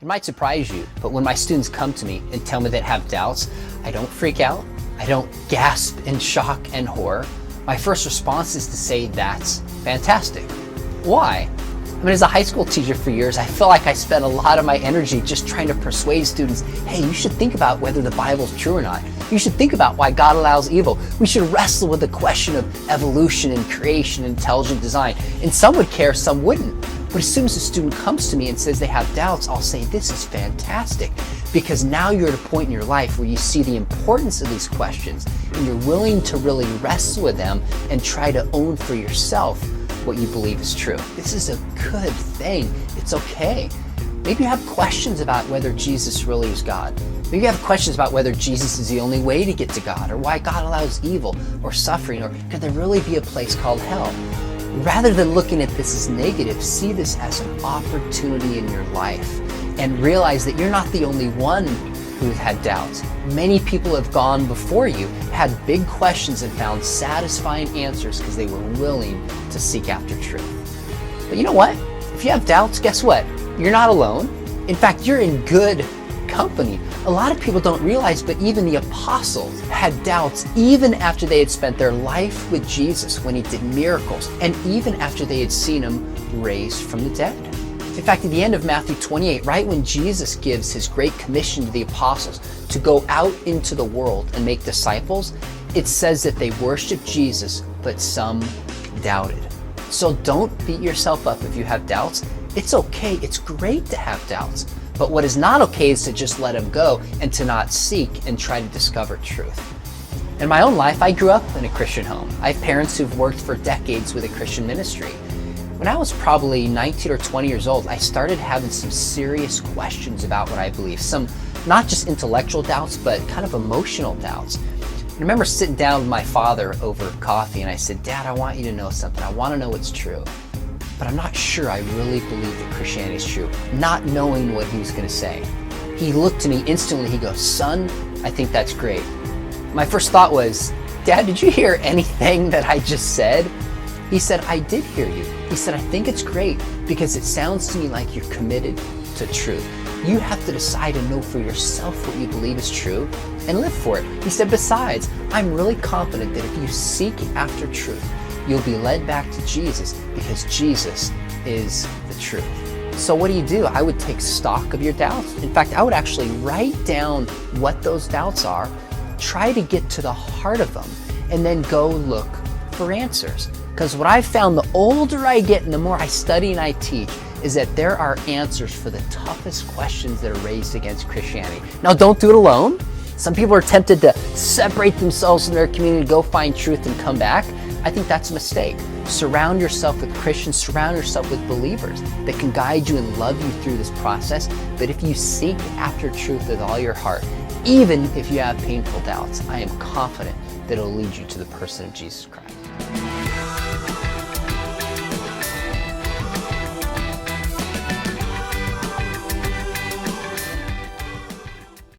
might surprise you, but when my students come to me and tell me they have doubts, I don't freak out. I don't gasp in shock and horror. My first response is to say, that's fantastic. Why? I mean, as a high school teacher for years, I feel like I spent a lot of my energy just trying to persuade students, hey, you should think about whether the Bible's true or not. You should think about why God allows evil. We should wrestle with the question of evolution and creation and intelligent design. And some would care, some wouldn't. But as soon as a student comes to me and says they have doubts, I'll say, this is fantastic. Because now you're at a point in your life where you see the importance of these questions and you're willing to really wrestle with them and try to own for yourself what you believe is true. This is a good thing. It's okay. Maybe you have questions about whether Jesus really is God. Maybe you have questions about whether Jesus is the only way to get to God, or why God allows evil or suffering, or could there really be a place called hell? Rather than looking at this as negative, see this as an opportunity in your life and realize that you're not the only one who's had doubts. Many people have gone before you, had big questions, and found satisfying answers because they were willing to seek after truth. But you know what? If you have doubts, guess what? You're not alone. In fact, you're in good company. A lot of people don't realize, but even the apostles had doubts even after they had spent their life with Jesus when he did miracles, and even after they had seen him raised from the dead. In fact, at the end of Matthew 28, right when Jesus gives his great commission to the apostles to go out into the world and make disciples, it says that they worshiped Jesus, but some doubted. So don't beat yourself up if you have doubts. It's okay. It's great to have doubts. But what is not okay is to just let them go and to not seek and try to discover truth. In my own life, I grew up in a Christian home. I have parents who've worked for decades with a Christian ministry. When I was probably 19 or 20 years old, I started having some serious questions about what I believe. Some not just intellectual doubts, but kind of emotional doubts. I remember sitting down with my father over coffee and I said, Dad, I want you to know something. I want to know what's true. But I'm not sure I really believe that Christianity is true, not knowing what he was going to say. He looked to me instantly, he goes, son, I think that's great. My first thought was, Dad, did you hear anything that I just said? He said, I did hear you. He said, I think it's great because it sounds to me like you're committed to truth. You have to decide and know for yourself what you believe is true and live for it. He said, besides, I'm really confident that if you seek after truth, you'll be led back to Jesus because Jesus is the truth. So what do? I would take stock of your doubts. In fact, I would actually write down what those doubts are, try to get to the heart of them, and then go look for answers. Because what I've found, the older I get and the more I study and I teach, is that there are answers for the toughest questions that are raised against Christianity. Now, don't do it alone. Some people are tempted to separate themselves from their community, go find truth and come back. I think that's a mistake. Surround yourself with Christians, surround yourself with believers that can guide you and love you through this process. But if you seek after truth with all your heart, even if you have painful doubts, I am confident that it'll lead you to the person of Jesus Christ.